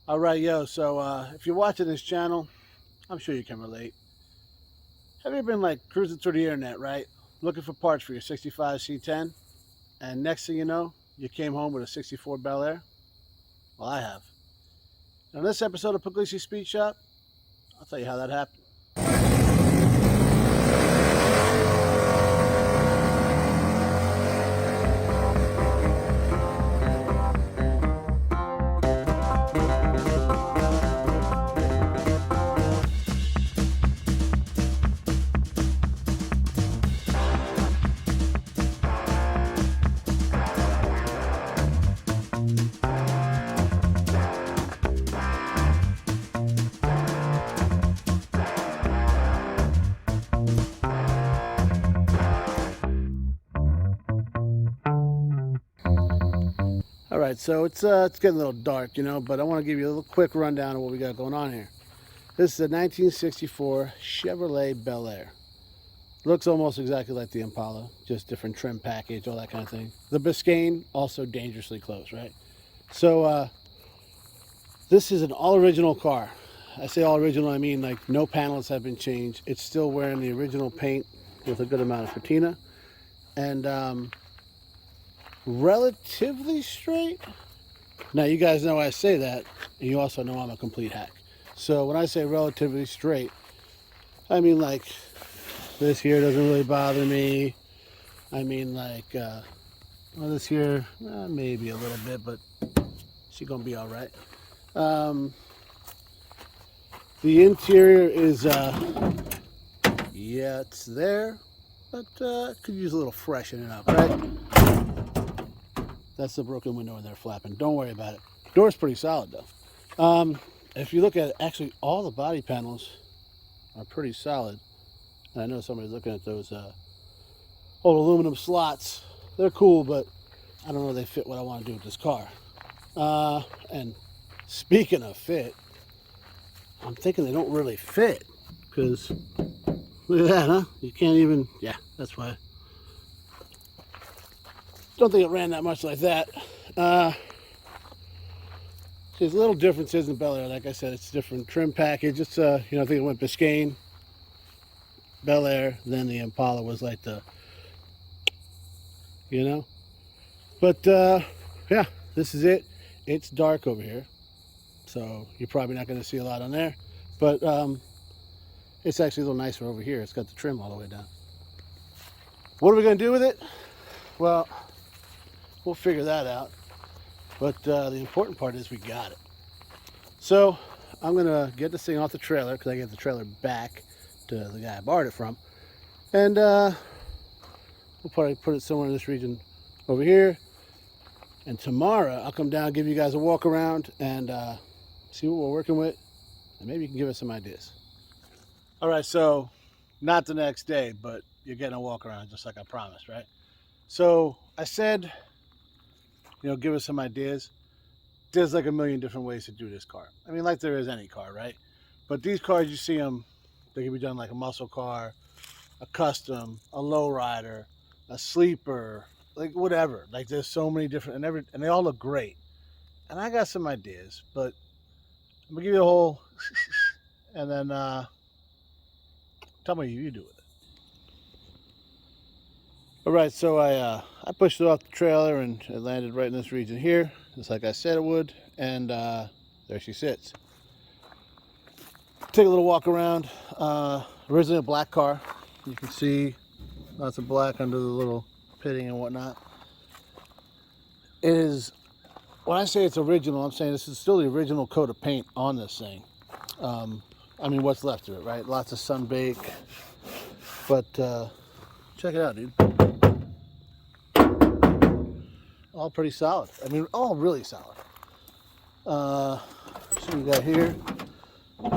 All right, yo. So if you're watching this channel, I'm sure you can relate. Have you ever been like cruising through the internet, right? Looking for parts for your 65 C10, and next thing you know, you came home with a 64 Bel Air? Well, I have. And on this episode of Pugliese Speed Shop, I'll tell you how that happened. All right, so it's getting a little dark, but I want to give you a little quick rundown of what we got going on here. This is a 1964 Chevrolet Bel Air. Looks almost exactly like the Impala, just different trim package, all that kind of thing. The Biscayne, also dangerously close, right? So this is an all-original car. I say all-original, I mean like no panels have been changed. It's still wearing the original paint with a good amount of patina. And relatively straight. Now, you guys know I say that, and you also know I'm a complete hack. So when I say relatively straight, I mean like this here doesn't really bother me. I mean like, well, this here, maybe a little bit, but she's gonna be all right. The interior is, yeah, it's there, but could use a little freshening up, right? That's the broken window in there flapping. Don't worry about it. Door's pretty solid though. If you look at it, actually all the body panels are pretty solid. And I know somebody's looking at those old aluminum slots. They're cool, but I don't know if they fit what I want to do with this car. And speaking of fit, I'm thinking they don't really fit, because look at that, huh? You can't even, yeah, that's why. Don't think it ran that much like that. There's little differences in Bel Air. Like I said, it's a different trim package. It's I think it went Biscayne, Bel Air, then the Impala was like the, But yeah, this is it. It's dark over here, so you're probably not going to see a lot on there. But it's actually a little nicer over here. It's got the trim all the way down. What are we going to do with it? Well, we'll figure that out. But the important part is we got it. So I'm going to get this thing off the trailer, because I get the trailer back to the guy I borrowed it from. And we'll probably put it somewhere in this region over here. And tomorrow I'll come down, give you guys a walk around, and see what we're working with. And maybe you can give us some ideas. All right, so not the next day, but you're getting a walk around just like I promised, right? So I said, give us some ideas. There's like a million different ways to do this car. I mean, like there is any car, right? But these cars, you see them, they can be done like a muscle car, a custom, a lowrider, a sleeper, like whatever. Like there's so many different, and they all look great. And I got some ideas, but I'm gonna give you a whole, and then tell me what you do with it. All right, so I pushed it off the trailer, and it landed right in this region here, just like I said it would, and there she sits. Take a little walk around. Originally a black car. You can see lots of black under the little pitting and whatnot. It is, when I say it's original, I'm saying this is still the original coat of paint on this thing. I mean, what's left of it, right? Lots of sunbake, but check it out, dude. All pretty solid. I mean, all really solid. So we got here.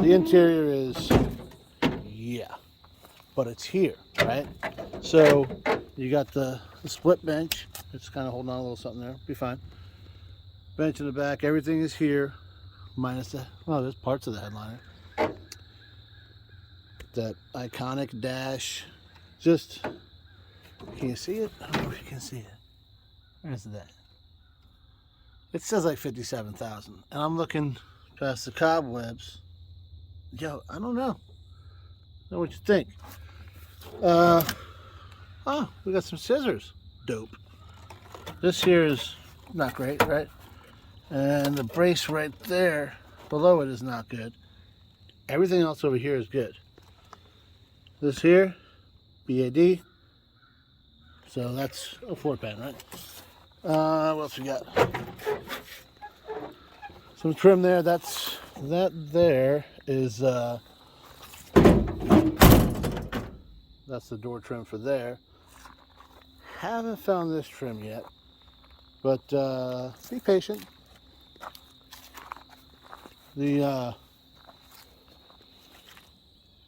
The interior is, yeah, but it's here, right? So you got the split bench. It's kind of holding on a little something there. Be fine. Bench in the back. Everything is here, minus the, well, there's parts of the headliner. That iconic dash. Just, can you see it? I don't know if you can see it. Where's that? It says like 57,000, and I'm looking past the cobwebs. Yo, I don't know. Know what you think? Oh, we got some scissors. Dope. This here is not great, right? And the brace right there below it is not good. Everything else over here is good. This here, BAD. So that's a 4-pan, right? What else we got? Some trim there. That there is that's the door trim for there. Haven't found this trim yet, but be patient. The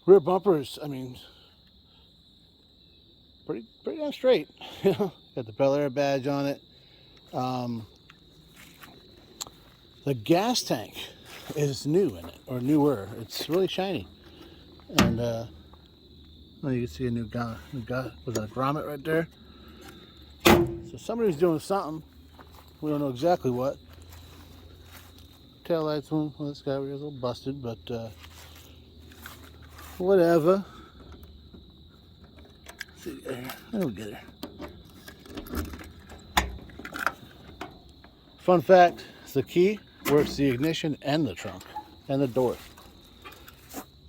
rear bumpers, I mean, pretty damn straight. Got the Bel Air badge on it. The gas tank is new in it, or newer. It's really shiny, and well, you can see a new guy with a grommet right there. So somebody's doing something. We don't know exactly what. Tail lights, well, this guy was a little busted, but whatever. Let's see there. We'll get her. Fun fact: the key works the ignition and the trunk and the door.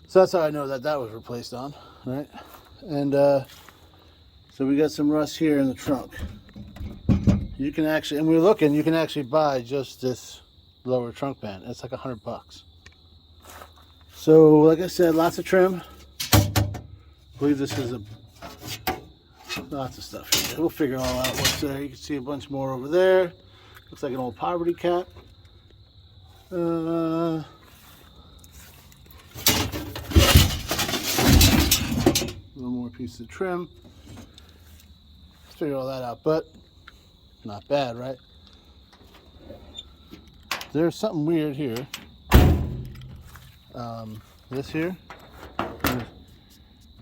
So that's how I know that was replaced on, right? And so we got some rust here in the trunk. You can actually, and we're looking, you can actually buy just this lower trunk pan. It's like $100. So like I said, lots of trim. I believe this is lots of stuff here. We'll figure it all out what's there. You can see a bunch more over there. Looks like an old poverty cap. A little more piece of trim. Let's figure all that out, but not bad, right? There's something weird here. This here, I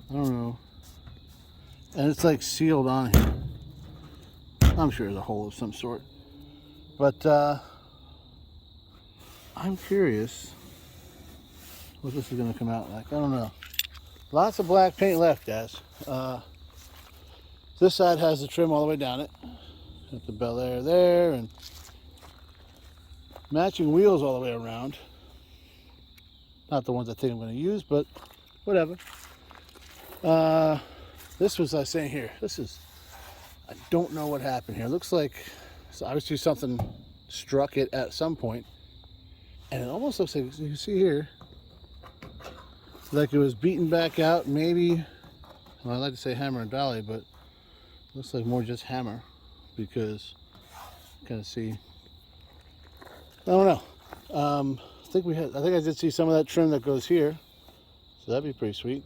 don't know, and it's like sealed on here. I'm sure there's a hole of some sort, but I'm curious what this is going to come out like. I don't know. Lots of black paint left, guys. This side has the trim all the way down it. Got the Bel Air there, and matching wheels all the way around. Not the ones I think I'm going to use, but whatever. This was, I was saying here, I don't know what happened here. It looks like, so obviously something struck it at some point. And it almost looks like, you can see here, like it was beaten back out. Maybe, well, I like to say hammer and dolly, but it looks like more just hammer, because you kind of see, I don't know. I think I did see some of that trim that goes here, so that'd be pretty sweet.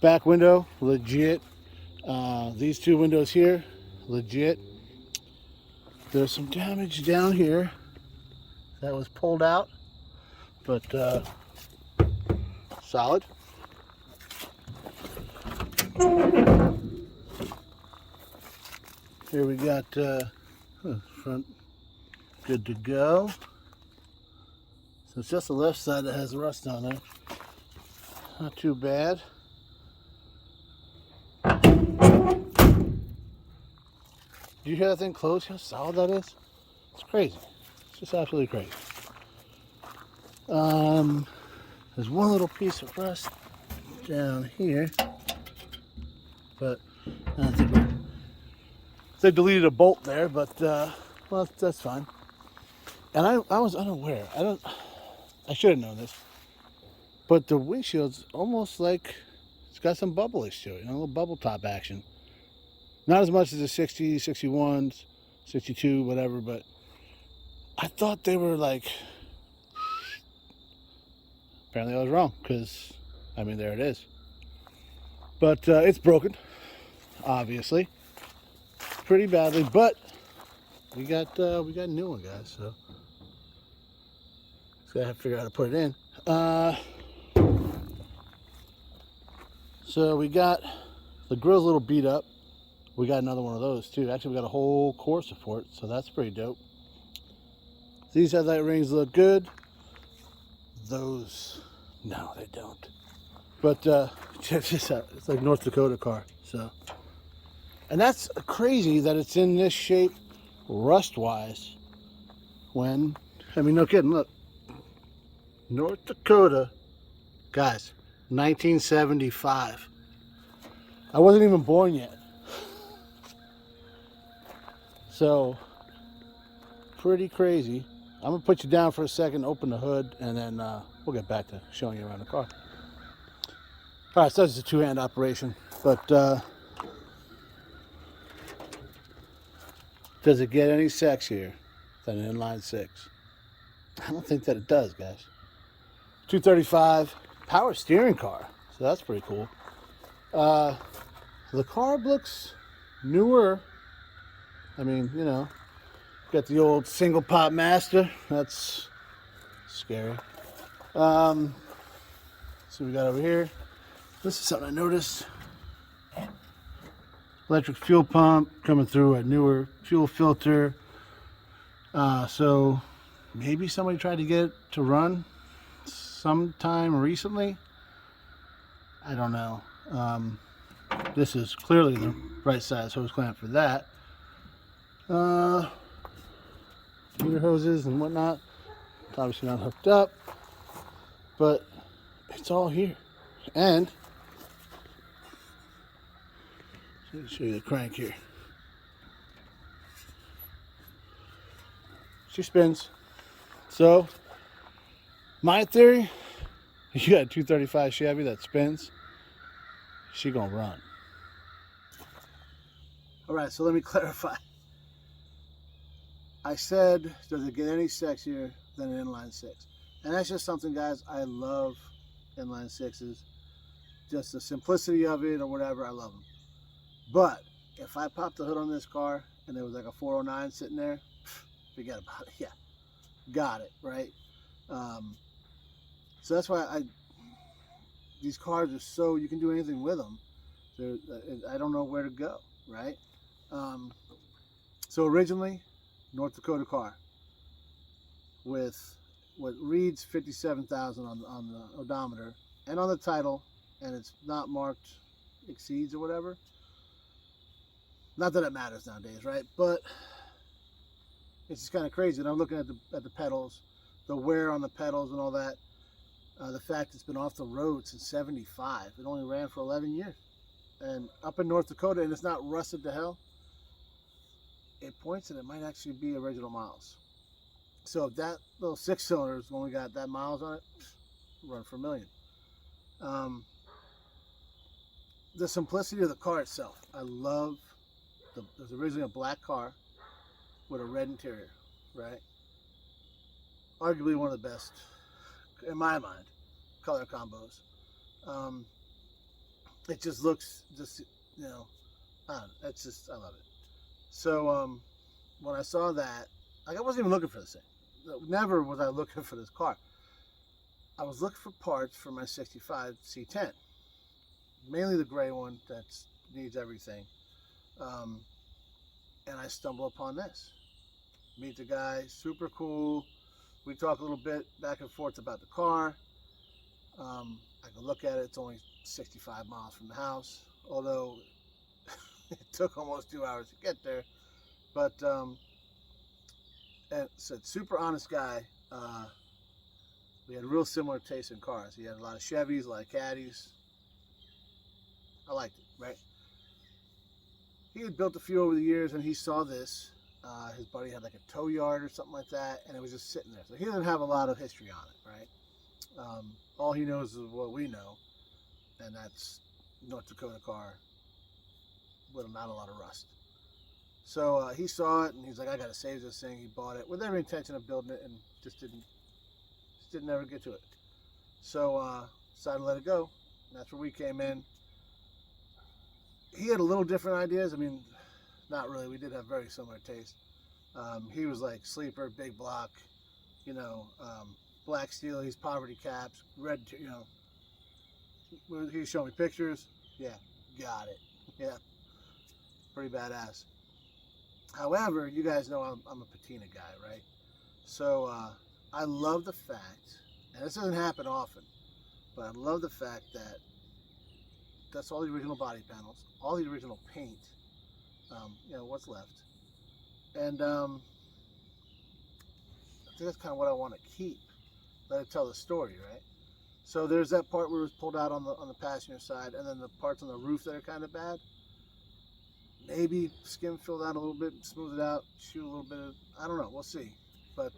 Back window, legit. These two windows here, legit. There's some damage down here that was pulled out, but solid. Here we got front good to go. So it's just the left side that has rust on there. Not too bad. Do you hear that thing close? How solid that is? It's crazy. It's just absolutely crazy. There's one little piece of rust down here, but I don't think they deleted a bolt there, but well, that's fine. And I was unaware. I should have known this, but the windshield's almost like it's got some bubblish to it, a little bubble top action. Not as much as the 60s, 61s, 62, whatever, but I thought they were like, apparently I was wrong, because, I mean, there it is. But it's broken, obviously, pretty badly, but we got a new one, guys, so just gotta have to figure out how to put it in. So we got, the grill's a little beat up. We got another one of those too. Actually, we got a whole core support, so that's pretty dope. These headlight rings look good. those. No, they don't. But it's like North Dakota car. So, and that's crazy that it's in this shape, rust-wise. When, I mean, no kidding. Look, North Dakota, guys, 1975. I wasn't even born yet. So, pretty crazy. I'm gonna put you down for a second, open the hood, and then we'll get back to showing you around the car. All right, so it's a two-hand operation, but does it get any sexier than an inline six? I don't think that it does, guys. 235 power steering car, so that's pretty cool. The carb looks newer. I mean, you know, got the old single pop master. That's scary. So we got over here. This is something I noticed. Electric fuel pump coming through a newer fuel filter. So maybe somebody tried to get it to run sometime recently. I don't know. This is clearly the right size hose clamp for that. Meter hoses and whatnot. It's obviously not hooked up, but it's all here. And let me show you the crank here. She spins. So, my theory, you got a 235 Chevy that spins, she gonna run. All right, so let me clarify. I said, does it get any sexier than an inline six? And that's just something, guys, I love inline sixes. Just the simplicity of it or whatever, I love them. But if I popped the hood on this car and there was like a 409 sitting there, forget about it. Yeah, got it, right? So that's why these cars are so, you can do anything with them. I don't know where to go, right? So originally, North Dakota car with what reads 57,000 on the odometer and on the title, and it's not marked exceeds or whatever. Not that it matters nowadays, right? But it's just kind of crazy. And I'm looking at the pedals, the wear on the pedals and all that. The fact it's been off the road since '75. It only ran for 11 years. And up in North Dakota, and it's not rusted to hell, it points that it might actually be original miles. So if that little six-cylinder's only got that miles on it, run for $1 million. The simplicity of the car itself. I love it was originally a black car with a red interior, right? Arguably one of the best, in my mind, color combos. It just looks, you know, I don't know, it's just, I love it. So when I saw that, like, I wasn't even looking for this thing. Never was I looking for this car. I was looking for parts for my 65 C10. Mainly the gray one that needs everything. And I stumble upon this. Meet the guy, super cool. We talk a little bit back and forth about the car. I can look at it, it's only 65 miles from the house, although it took almost 2 hours to get there. But and said, super honest guy. We had real similar taste in cars. He had a lot of Chevys, a lot of Caddies. I liked it, right? He had built a few over the years, and he saw this. His buddy had like a tow yard or something like that, and it was just sitting there. So he doesn't have a lot of history on it, right? All he knows is what we know, and that's North Dakota car with not a lot of rust. So he saw it, and he's like, I gotta save this thing. He bought it with every intention of building it, and just didn't ever get to it. So decided to let it go. And that's where we came in. He had a little different ideas. I mean, not really. We did have very similar taste. He was like sleeper, big block, you know, black steel. He's poverty caps, red, you know. He showed me pictures. Yeah, got it. Yeah, pretty badass. However, you guys know I'm a patina guy, right? So I love the fact And this doesn't happen often, but I love the fact that that's all the original body panels, all the original paint, you know, what's left. And I think that's kind of what I want to keep. Let it tell the story, right? So there's that part where it was pulled out on the passenger side, and then the parts on the roof that are kind of bad. Maybe skim fill that a little bit, smooth it out, shoot a little bit of, I don't know, we'll see. But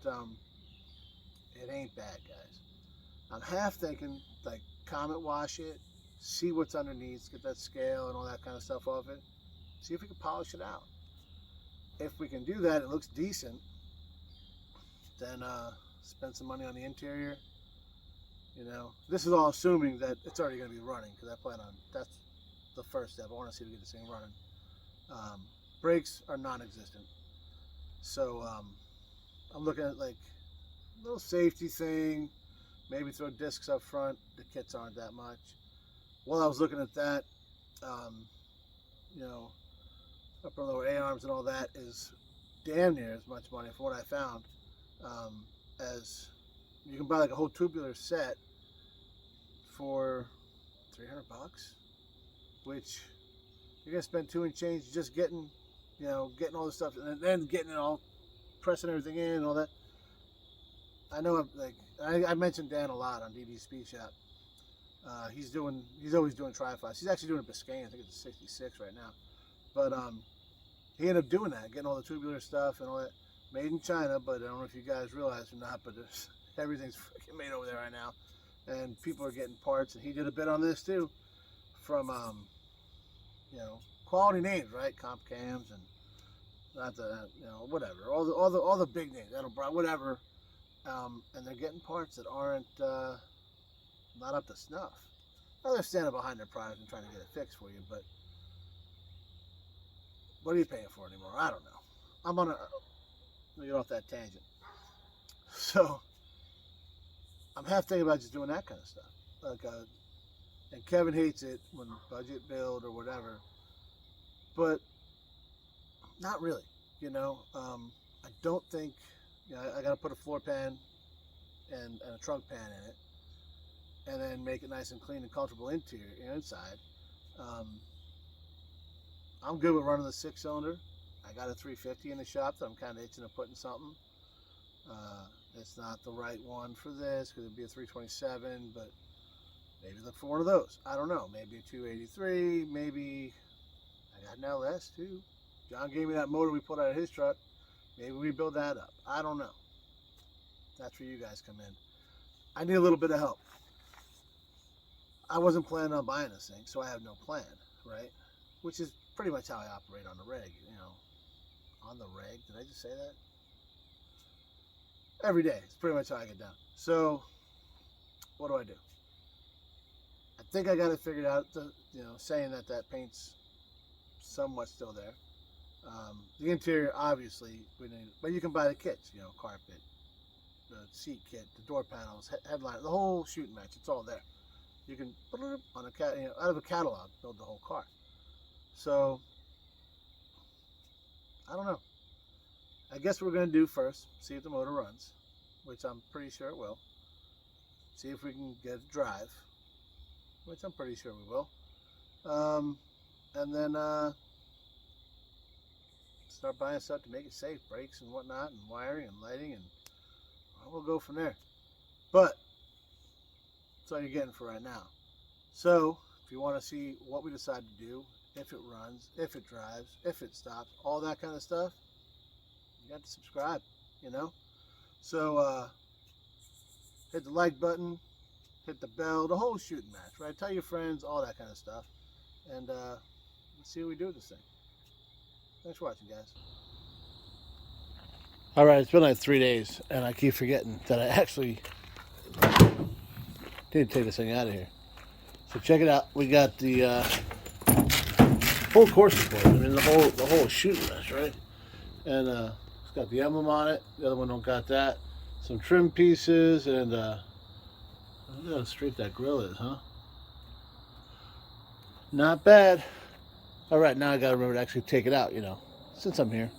it ain't bad, guys. I'm half thinking, like, comet wash it, see what's underneath, get that scale and all that kind of stuff off it, see if we can polish it out. If we can do that, it looks decent, then spend some money on the interior. You know, this is all assuming that it's already going to be running, because I plan on, that's the first step. I want to see if we get this thing running. Brakes are non-existent, so I'm looking at like a little safety thing, maybe throw discs up front. The kits aren't that much. While I was looking at that, you know, upper and lower A-arms and all that is damn near as much money for what I found, as you can buy like a whole tubular set for $300, which you're gonna spend $2 and change just getting, you know, getting all this stuff, and then getting it all, pressing everything in and all that. I know, I mentioned Dan a lot on DD Speed Shop. He's always doing tri-fives. He's actually doing a Biscayne. I think it's a 66 right now. But he ended up doing that, getting all the tubular stuff and all that, made in China. But I don't know if you guys realize or not, but everything's freaking made over there right now, and people are getting parts. And he did a bit on this too, from you know, quality names, right? Comp Cams and not the, you know, whatever, all the big names, whatever, and they're getting parts that aren't not up to snuff. Now they're standing behind their product and trying to get it fixed for you, but what are you paying for anymore? I don't know. I'm gonna get off that tangent. So I'm half thinking about just doing that kind of stuff, like and Kevin hates it when budget build or whatever, but not really, you know. I don't think, you know, I got to put a floor pan and a trunk pan in it, and then make it nice and clean and comfortable interior, inside. I'm good with running the 6-cylinder. I got a 350 in the shop that I'm kind of itching to put in something. It's not the right one for this because it'd be a 327, but maybe look for one of those. I don't know. Maybe a 283. Maybe I got an LS too. John gave me that motor we pulled out of his truck. Maybe we build that up. I don't know. That's where you guys come in. I need a little bit of help. I wasn't planning on buying this thing, so I have no plan, right? Which is pretty much how I operate on the reg, you know. On the reg, did I just say that? Every day, it's pretty much how I get down. So, what do? I think I got it figured out, you know, saying that paint's somewhat still there. The interior, obviously, but you can buy the kits, you know, carpet, the seat kit, the door panels, headliner, the whole shooting match, it's all there. You can put it on a, you know, out of a catalog, build the whole car. So, I don't know. I guess what we're going to do first, see if the motor runs, which I'm pretty sure it will. See if we can get it drive, which I'm pretty sure we will. And then start buying stuff to make it safe, brakes and whatnot, and wiring and lighting, and we'll go from there. But that's all you're getting for right now. So if you want to see what we decide to do, if it runs, if it drives, if it stops, all that kind of stuff, you got to subscribe, you know. So hit the like button, hit the bell, the whole shooting match, right? Tell your friends, all that kind of stuff, and let's see what we do with this thing. Thanks for watching, guys. All right, it's been like 3 days, and I keep forgetting that I actually did take this thing out of here. So check it out. We got the full course report. I mean, the whole shooting match, right? And it's got the emblem on it. The other one don't got that. Some trim pieces, and look how straight that grill is, huh? Not bad. All right, now I gotta remember to actually take it out, you know, since I'm here.